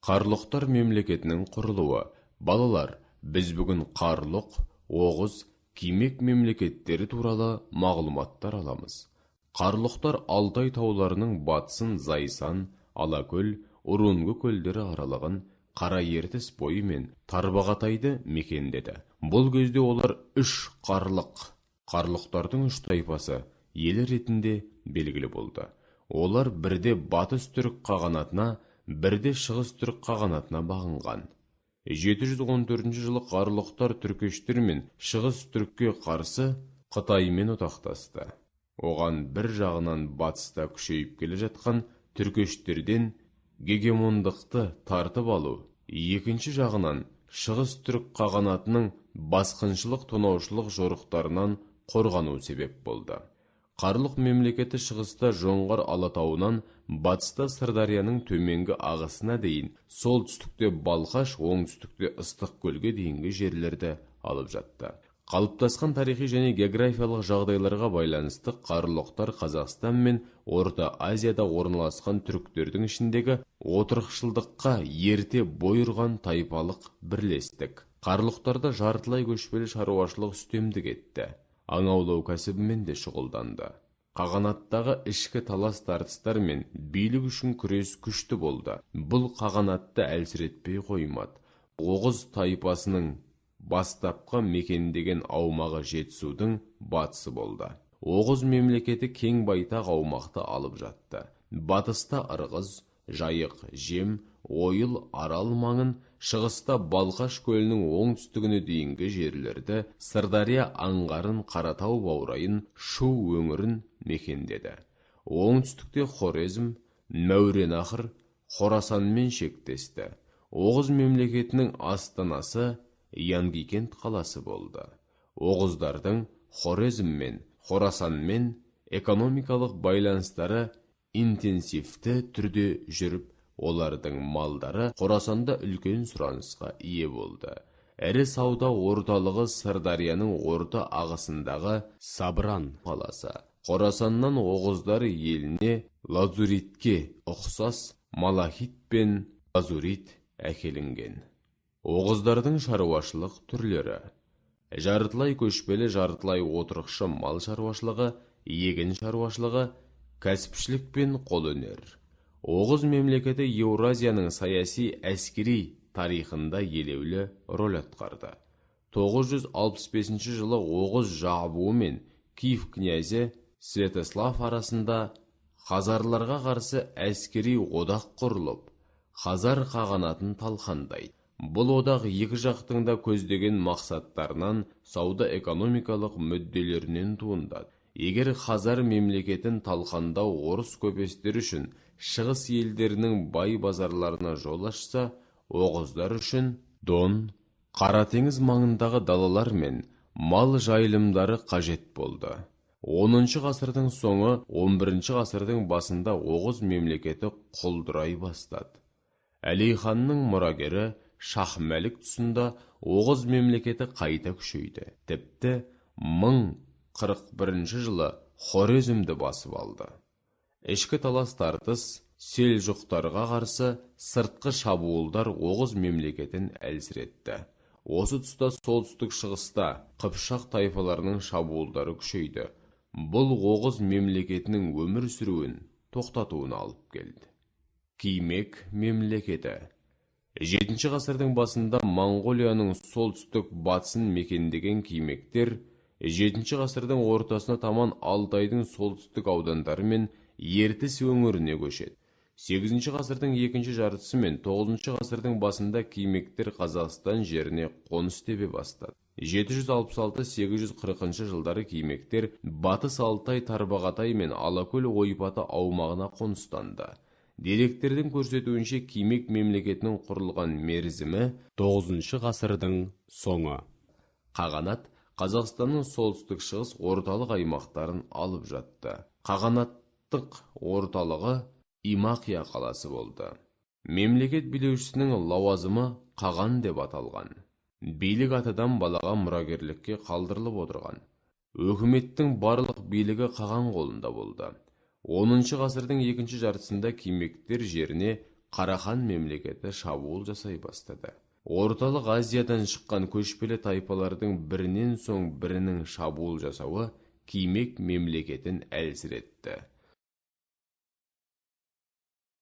Қарлұқтар мемлекетінің құрылуы. Балалар, біз бүгін Қарлұқ, Оғыз, Кимек мемлекеттері туралы мағлұматтар аламыз. Қарлұқтар Алтай тауларының батысын Зайсан, Алакөл, Ұрынғы көлдері аралығын, Қара ертіс бойы мен Тарбағатайды мекендеді. Бұл кезде олар үш қарлұқтардың үш тайпасы елі ретінде белгілі болды. Олар бірде батыс түрік қағанатына, бірде шығыс түрік қағанатына бағынған. 714 жылы қарлұқтар түркештер мен шығыс түрікке қарсы Қытаймен одақтасты. Оған бір жағынан батыста күшейіп келе жатқан түркештерден гегемондықты тартып алу, екінші жағынан шығыс түрік қағанатының басқыншылық тонаушылық жорықтарынан қорғану себеп болды. Қарлұқ мемлекеті шығыста Жоңғар Алатауынан, батыста Сырдарияның төменгі ағысына дейін, солтүстікте Балқаш, оңтүстікте Ыстықкөлге дейінгі жерлерді алып жатты. Қалыптасқан тарихи және географиялық жағдайларға байланысты Қарлұқтар Қазақстан мен Орта Азияда орналасқан түріктердің ішіндегі отырықшылдыққа ерте бой ұрған тайпалық бірлестік. Қарлұқтарда жартылай көшпелі шаруашылық үстемдік етті. Аң аулау кәсібімен де шұғылданды. Қағанаттағы ішкі талас тартыстар мен билік үшін күрес күшті болды. Бұл қағанатты әлсіретпей қоймады. Оғыз тайпасының бастапқы мекендеген аумағы Жетісудың батысы болды. Оғыз мемлекеті кең байтақ аумақты алып жатты. Батыста Ырғыз, Жайық, Жем, Ойыл, Арал маңын, шығыста Балқаш көлінің оңтүстігіне дейінгі жерлерді, Сырдария аңғарын, Қаратау баурайын, Шу өңірін мекендеді. Оңтүстікте Хорезм, Мәуереннахр, Хорасанмен шектесті. Оғыз мемлекетінің астанасы Янгикент қаласы болды. Оғыздардың Хорезм мен Хорасанмен экономикалық байланыстары интенсивті түрде жүріп, олардың малдары Хорасанда үлкен сұранысқа ие болды. Әрі сауда орталығы Сырдарияның орта ағысындағы Сабран қаласы. Хорасаннан Оғыздар еліне лазуритке ұқсас малахит пен лазурит әкелінген. Оғыздардың шаруашылық түрлері: жартылай көшпелі, жартылай отырықшы мал шаруашылығы, егін шаруашылығы, кәсіпшілік пен қолөнер. Оғыз мемлекеті Еуразияның саяси әскери тарихында елеулі рөл атқарды. 965 жылы Оғыз жабуы мен Киев князі Святослав арасында хазарларға қарсы әскери одақ құрылып, Хазар қағанатын талқандайды. Бұл одақ екі жақтың да көздеген мақсаттарынан, сауда-экономикалық мүдделерінен туындады. Егер Хазар мемлекетін талқандау орыс көпестер үшін шығыс елдерінің бай базарларына жол ашса, Оғыздар үшін Дон, Қара теңіз маңындағы далалар мен мал жайылымдары қажет болды. 10 ғасырдың соңы, 11 ғасырдың басында Оғыз мемлекеті құлдырай бастады. Әлейханның мұрагері Шахмәлік тұсында Оғыз мемлекеті қайта күшейді. Тіпті 1041 жылы Хорезмді басып алды. Ішкі талас тартыс селжұқтарға қарсы сыртқы шабуылдар Оғыз мемлекетін әлсіретті. Осы тұста солтүстік шығыста Қыпшақ тайпаларының шабуылдары күшейді. Бұл Оғыз мемлекетінің өмір сүруін тоқтатуына алып келді. Кимек мемлекеті 7 ғасырдың басында Монғолияның солтүстік батысын мекендеген кимектер 7 ғасырдың ортасына таман Алтайдың солтүстік аудандары мен Ертіс өңіріне көшеді. 8 ғасырдың екінші жартысы мен 9 ғасырдың басында кимектер Қазақстан жеріне қоныс тебе бастады. 766-840 жылдары кимектер Батыс Алтай, Тарбағатай мен Алакөл ойпаты аумағына қоныстанды. Деректердің көрсетуінше Кимек мемлекетінің құрылған мерзімі 9 ғасырдың соңы. Қағанат Қазақстанның солтүстік шығыс орталық аймақтарын алып жатты. Қағанаттық орталығы Имақия қаласы болды. Мемлекет билеушісінің лауазымы Қаған деп аталған. Билік атадан балаға мұрагерлікке қалдырылып отырған. Өкіметтің барлық билігі Қаған қолында болды. 10 ғасырдың екінші жартысында кимектер жеріне Қарахан мемлекеті шабуыл жасай бастады. Орталық Азиядан шыққан көшпелі тайпалардың бірінен соң бірінің шабуыл жасауы Кимек мемлекетін әлсіретті.